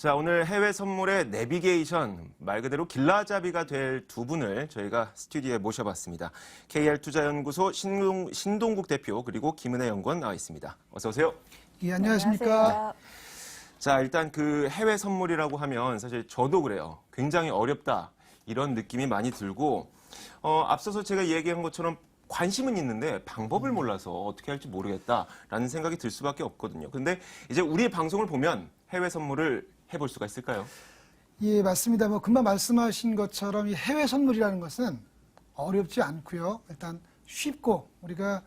자, 오늘 해외 선물의 내비게이션, 말 그대로 길라잡이가 될 두 분을 저희가 스튜디오에 모셔봤습니다. KR투자연구소 신동국 대표 그리고 김은혜 연구원 나와 있습니다. 어서 오세요. 예, 안녕하십니까. 안녕하세요. 자, 일단 그 해외 선물이라고 하면 사실 저도 그래요. 굉장히 어렵다. 이런 느낌이 많이 들고 앞서서 제가 얘기한 것처럼 관심은 있는데 방법을 몰라서 어떻게 할지 모르겠다라는 생각이 들 수밖에 없거든요. 근데 이제 우리의 방송을 보면 해외 선물을 해볼 수가 있을까요? 예, 맞습니다. 금방 말씀하신 것처럼 이 해외 선물이라는 것은 어렵지 않고요. 일단 쉽고 우리가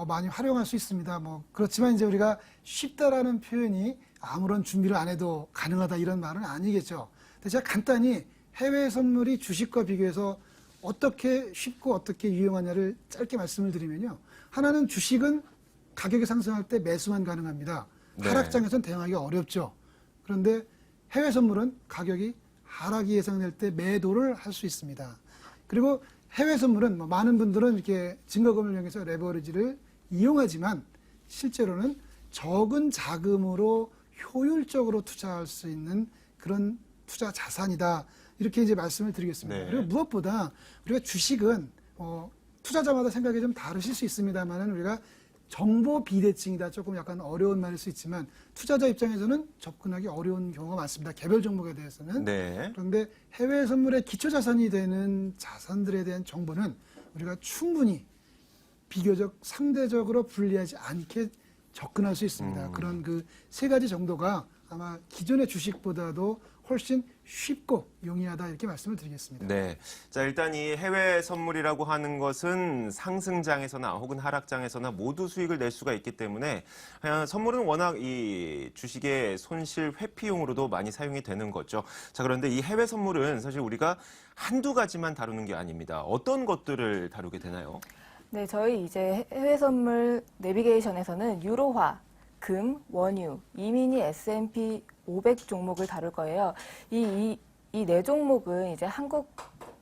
많이 활용할 수 있습니다. 그렇지만 이제 우리가 쉽다라는 표현이 아무런 준비를 안 해도 가능하다 이런 말은 아니겠죠. 근데 제가 간단히 해외 선물이 주식과 비교해서 어떻게 쉽고 어떻게 유용하냐를 짧게 말씀을 드리면요. 하나는 주식은 가격이 상승할 때 매수만 가능합니다. 네. 하락장에서는 대응하기가 어렵죠. 그런데 해외 선물은 가격이 하락이 예상될 때 매도를 할 수 있습니다. 그리고 해외 선물은 많은 분들은 이렇게 증거금을 이용해서 레버리지를 이용하지만 실제로는 적은 자금으로 효율적으로 투자할 수 있는 그런 투자 자산이다. 이렇게 이제 말씀을 드리겠습니다. 네. 그리고 무엇보다 우리가 주식은 투자자마다 생각이 좀 다르실 수 있습니다만은 우리가 정보 비대칭이다. 조금 약간 어려운 말일 수 있지만 투자자 입장에서는 접근하기 어려운 경우가 많습니다. 개별 종목에 대해서는. 네. 그런데 해외 선물의 기초 자산이 되는 자산들에 대한 정보는 우리가 충분히 비교적 상대적으로 불리하지 않게 접근할 수 있습니다. 그런 그 세 가지 정도가 아마 기존의 주식보다도 훨씬 쉽고 용이하다 이렇게 말씀을 드리겠습니다. 네. 자, 일단 이 해외 선물이라고 하는 것은 상승장에서나 혹은 하락장에서나 모두 수익을 낼 수가 있기 때문에 선물은 워낙 이 주식의 손실 회피용으로도 많이 사용이 되는 거죠. 자, 그런데 이 해외 선물은 사실 우리가 한두 가지만 다루는 게 아닙니다. 어떤 것들을 다루게 되나요? 네, 저희 이제 해외 선물 내비게이션에서는 유로화, 금, 원유, 이미니 S&P 500 종목을 다룰 거예요. 이 네 종목은 이제 한국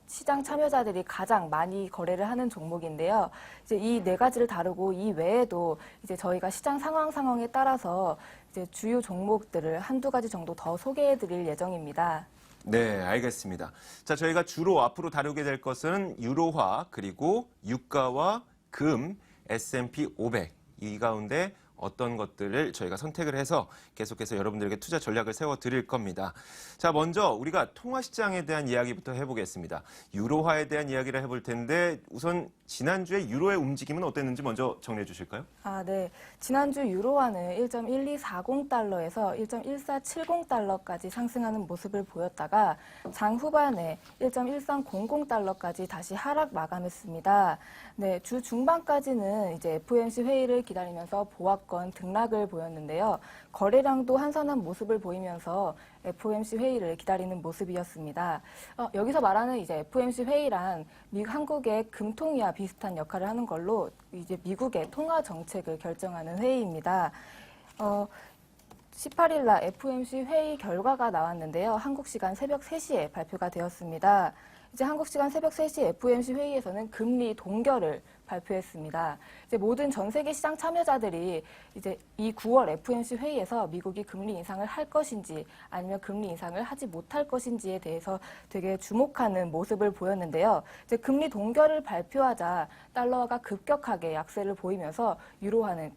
시장 참여자들이 가장 많이 거래를 하는 종목인데요. 이제 이 네 가지를 다루고 이 외에도 이제 저희가 시장 상황에 따라서 이제 주요 종목들을 한두 가지 정도 더 소개해 드릴 예정입니다. 네, 알겠습니다. 자, 저희가 주로 앞으로 다루게 될 것은 유로화, 그리고 유가와 금, S&P 500. 이 가운데 어떤 것들을 저희가 선택을 해서 계속해서 여러분들에게 투자 전략을 세워드릴 겁니다. 자, 먼저 우리가 통화시장에 대한 이야기부터 해보겠습니다. 유로화에 대한 이야기를 해볼 텐데 우선 지난주에 유로의 움직임은 어땠는지 먼저 정리해 주실까요? 네. 지난주 유로화는 1.1240달러에서 1.1470달러까지 상승하는 모습을 보였다가 장 후반에 1.1300달러까지 다시 하락 마감했습니다. 네, 주 중반까지는 이제 FOMC 회의를 기다리면서 보합권 등락을 보였는데요. 거래량도 한산한 모습을 보이면서 FOMC 회의를 기다리는 모습이었습니다. 여기서 말하는 이제 FOMC 회의란 한국의 금통위와 비슷한 역할을 하는 걸로 이제 미국의 통화 정책을 결정하는 회의입니다. 18일 날 FOMC 회의 결과가 나왔는데요. 한국 시간 새벽 3시에 발표가 되었습니다. 이제 한국 시간 새벽 3시 FOMC 회의에서는 금리 동결을 발표했습니다. 이제 모든 전 세계 시장 참여자들이 이제 이 9월 FOMC 회의에서 미국이 금리 인상을 할 것인지 아니면 금리 인상을 하지 못할 것인지에 대해서 되게 주목하는 모습을 보였는데요. 이제 금리 동결을 발표하자 달러가 급격하게 약세를 보이면서 유로화는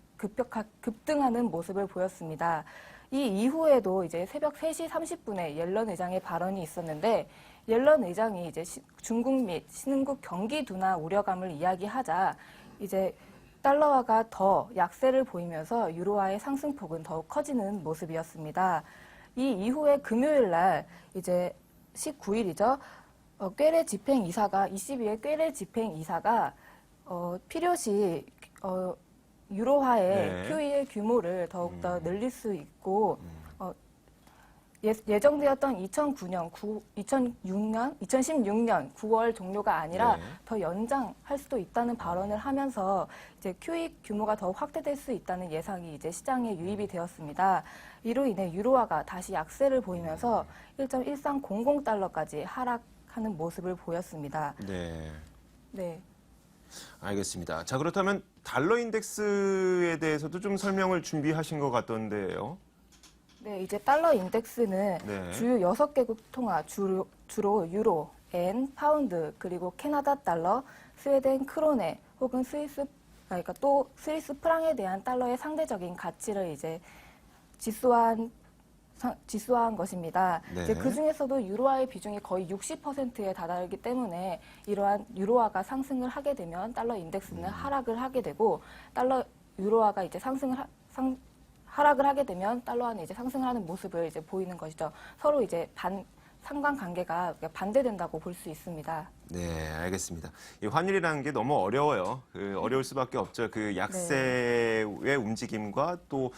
급등하는 모습을 보였습니다. 이 이후에도 이제 새벽 3시 30분에 옐런 의장의 발언이 있었는데 옐런 의장이 이제 중국 및 신흥국 경기 둔화 우려감을 이야기하자 이제 달러화가 더 약세를 보이면서 유로화의 상승폭은 더욱 커지는 모습이었습니다. 이 이후에 금요일 날 이제 19일이죠. 꾀레 집행이사가 22일 꾀레 집행이사가 필요시 유로화의 네. QE의 규모를 더욱더 늘릴 수 있고 예정되었던 2016년 9월 종료가 아니라 네. 더 연장할 수도 있다는 발언을 하면서 이제 QE 규모가 더 확대될 수 있다는 예상이 이제 시장에 유입이 되었습니다. 이로 인해 유로화가 다시 약세를 보이면서 1.1300달러까지 하락하는 모습을 보였습니다. 네. 네. 알겠습니다. 자, 그렇다면 달러 인덱스에 대해서도 좀 설명을 준비하신 것 같던데요. 네, 이제 달러 인덱스는 네. 주요 6개국 통화, 주로 유로, 엔, 파운드, 그리고 캐나다 달러, 스웨덴 크로네, 혹은 그러니까 또 스위스 프랑에 대한 달러의 상대적인 가치를 이제 지수화한 것입니다. 네. 이제 그 중에서도 유로화의 비중이 거의 60%에 달하기 때문에 이러한 유로화가 상승을 하게 되면 달러 인덱스는 하락을 하게 되고 유로화가 이제 하락을 하게 되면 달러화는 이제 상승을 하는 모습을 이제 보이는 것이죠. 서로 이제 상관관계가 반대된다고 볼 수 있습니다. 네, 알겠습니다. 이 환율이라는 게 너무 어려워요. 어려울 수밖에 없죠. 그 약세의 움직임과 또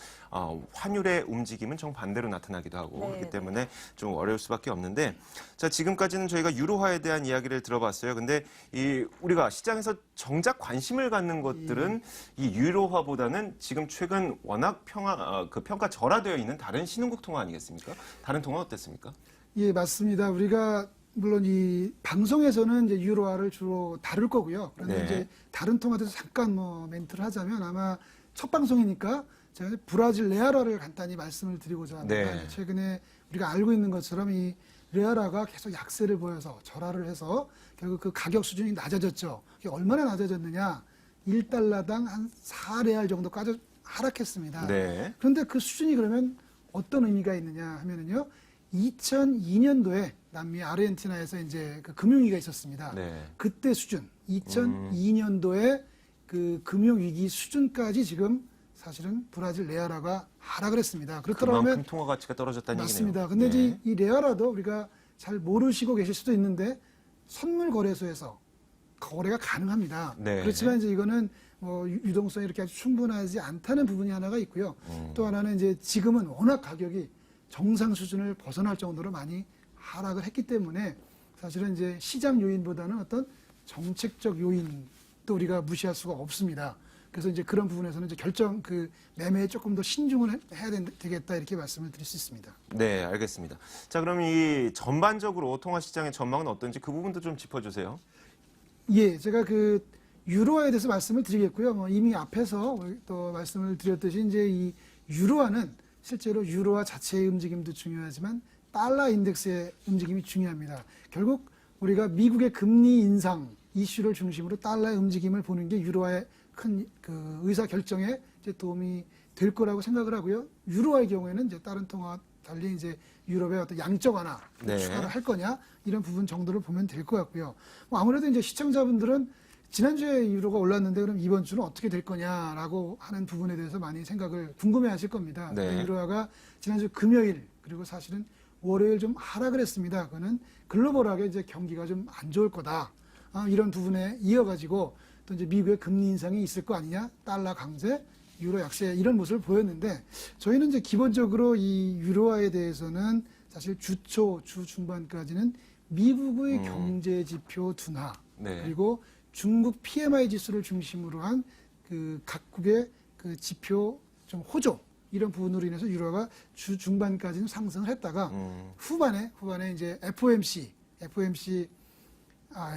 환율의 움직임은 정반대로 나타나기도 하고 네, 그렇기 때문에 좀 어려울 수밖에 없는데, 자, 지금까지는 저희가 유로화에 대한 이야기를 들어봤어요. 근데 우리가 시장에서 정작 관심을 갖는 것들은 이 유로화보다는 지금 최근 워낙 평가 절하되어 있는 다른 신흥국 통화 아니겠습니까? 다른 통화 어땠습니까? 예, 맞습니다. 우리가 물론 이 방송에서는 이제 유로화를 주로 다룰 거고요. 그런데 네. 이제 다른 통화에서 잠깐 멘트를 하자면 아마 첫 방송이니까 제가 브라질 레알화를 간단히 말씀을 드리고자 합니다. 네. 최근에 우리가 알고 있는 것처럼 이 레알화가 계속 약세를 보여서 절하를 해서 결국 그 가격 수준이 낮아졌죠. 이게 얼마나 낮아졌느냐? 1달러당 한 4레알 정도까지 하락했습니다. 네. 그런데 그 수준이 그러면 어떤 의미가 있느냐 하면은요. 2002년도에 남미 아르헨티나에서 이제 그 금융위기가 있었습니다. 네. 그때 수준, 2002년도에 그 금융위기 수준까지 지금 사실은 브라질 레알화가 하락을 했습니다. 그렇더라면 그만큼 통화 가치가 떨어졌다는 맞습니다. 얘기네요. 근데 네. 이제 이 레알화도 우리가 잘 모르시고 계실 수도 있는데 선물 거래소에서 거래가 가능합니다. 네. 그렇지만 이제 이거는 유동성이 이렇게 아주 충분하지 않다는 부분이 하나가 있고요. 또 하나는 이제 지금은 워낙 가격이 정상 수준을 벗어날 정도로 많이 하락을 했기 때문에 사실은 이제 시장 요인보다는 어떤 정책적 요인도 우리가 무시할 수가 없습니다. 그래서 이제 그런 부분에서는 이제 매매에 조금 더 신중을 해야 되겠다 이렇게 말씀을 드릴 수 있습니다. 네, 알겠습니다. 자, 그럼 이 전반적으로 통화 시장의 전망은 어떤지 그 부분도 좀 짚어주세요. 예, 제가 그 유로화에 대해서 말씀을 드리겠고요. 이미 앞에서 또 말씀을 드렸듯이 이제 이 유로화는 실제로 유로화 자체의 움직임도 중요하지만 달러 인덱스의 움직임이 중요합니다. 결국 우리가 미국의 금리 인상 이슈를 중심으로 달러의 움직임을 보는 게 유로화의 큰 그 의사 결정에 이제 도움이 될 거라고 생각을 하고요. 유로화의 경우에는 이제 다른 통화와 달리 이제 유럽의 어떤 양적 완화 네. 추가를 할 거냐 이런 부분 정도를 보면 될 것 같고요. 아무래도 이제 시청자분들은 지난주에 유로가 올랐는데 그럼 이번 주는 어떻게 될 거냐라고 하는 부분에 대해서 많이 생각을 궁금해하실 겁니다. 네. 유로화가 지난주 금요일 그리고 사실은 월요일 좀 하락을 했습니다. 그거는 글로벌하게 이제 경기가 좀 안 좋을 거다. 이런 부분에 이어가지고 또 이제 미국의 금리 인상이 있을 거 아니냐, 달러 강세, 유로 약세 이런 모습을 보였는데 저희는 이제 기본적으로 이 유로화에 대해서는 사실 주 중반까지는 미국의 경제 지표 둔화 네. 그리고 중국 PMI 지수를 중심으로 한 그 각국의 그 지표 좀 호조 이런 부분으로 인해서 유로화가 주 중반까지는 상승을 했다가 후반에 이제 FOMC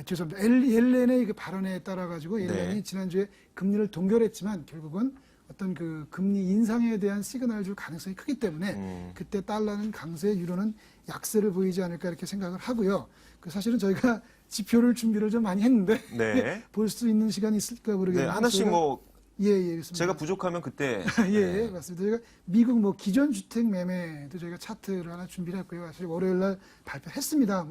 죄송합니다. 옐렌의 그 발언에 따라 가지고 옐렌이 네. 지난주에 금리를 동결했지만 결국은 어떤 그 금리 인상에 대한 시그널을 줄 가능성이 크기 때문에 그때 달러는 강세, 유로는 약세를 보이지 않을까 이렇게 생각을 하고요. 그 사실은 저희가 지표를 준비를 좀 많이 했는데 네. 볼 수 있는 시간이 있을까 모르겠는데 네, 하나씩 그렇습니다. 제가 부족하면 그때 예, 맞습니다. 저희가 미국 기존 주택 매매도 저희가 차트를 하나 준비를 했고요. 사실 월요일 날 발표했습니다.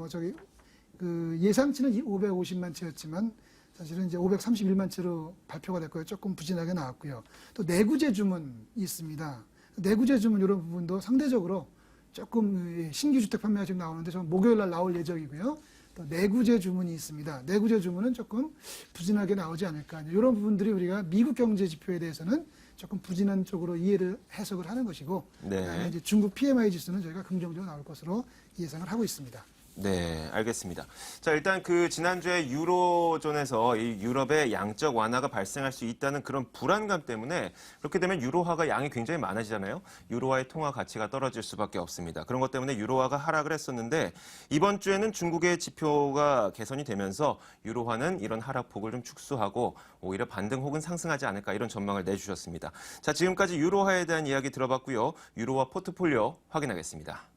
그 예상치는 550만 채였지만 사실은 이제 531만 채로 발표가 됐고요. 조금 부진하게 나왔고요. 또 내구재 주문이 있습니다. 내구재 주문 이런 부분도 상대적으로 조금 신규 주택 판매가 지금 나오는데 좀 목요일 날 나올 예정이고요. 또 내구재 주문이 있습니다. 내구재 주문은 조금 부진하게 나오지 않을까. 이런 부분들이 우리가 미국 경제 지표에 대해서는 조금 부진한 쪽으로 해석을 하는 것이고 네. 그다음에 이제 중국 PMI 지수는 저희가 긍정적으로 나올 것으로 예상을 하고 있습니다. 네, 알겠습니다. 자, 일단 그 지난주에 유로존에서 이 유럽의 양적 완화가 발생할 수 있다는 그런 불안감 때문에 그렇게 되면 유로화가 양이 굉장히 많아지잖아요. 유로화의 통화 가치가 떨어질 수밖에 없습니다. 그런 것 때문에 유로화가 하락을 했었는데 이번 주에는 중국의 지표가 개선이 되면서 유로화는 이런 하락폭을 좀 축소하고 오히려 반등 혹은 상승하지 않을까 이런 전망을 내주셨습니다. 자, 지금까지 유로화에 대한 이야기 들어봤고요. 유로화 포트폴리오 확인하겠습니다.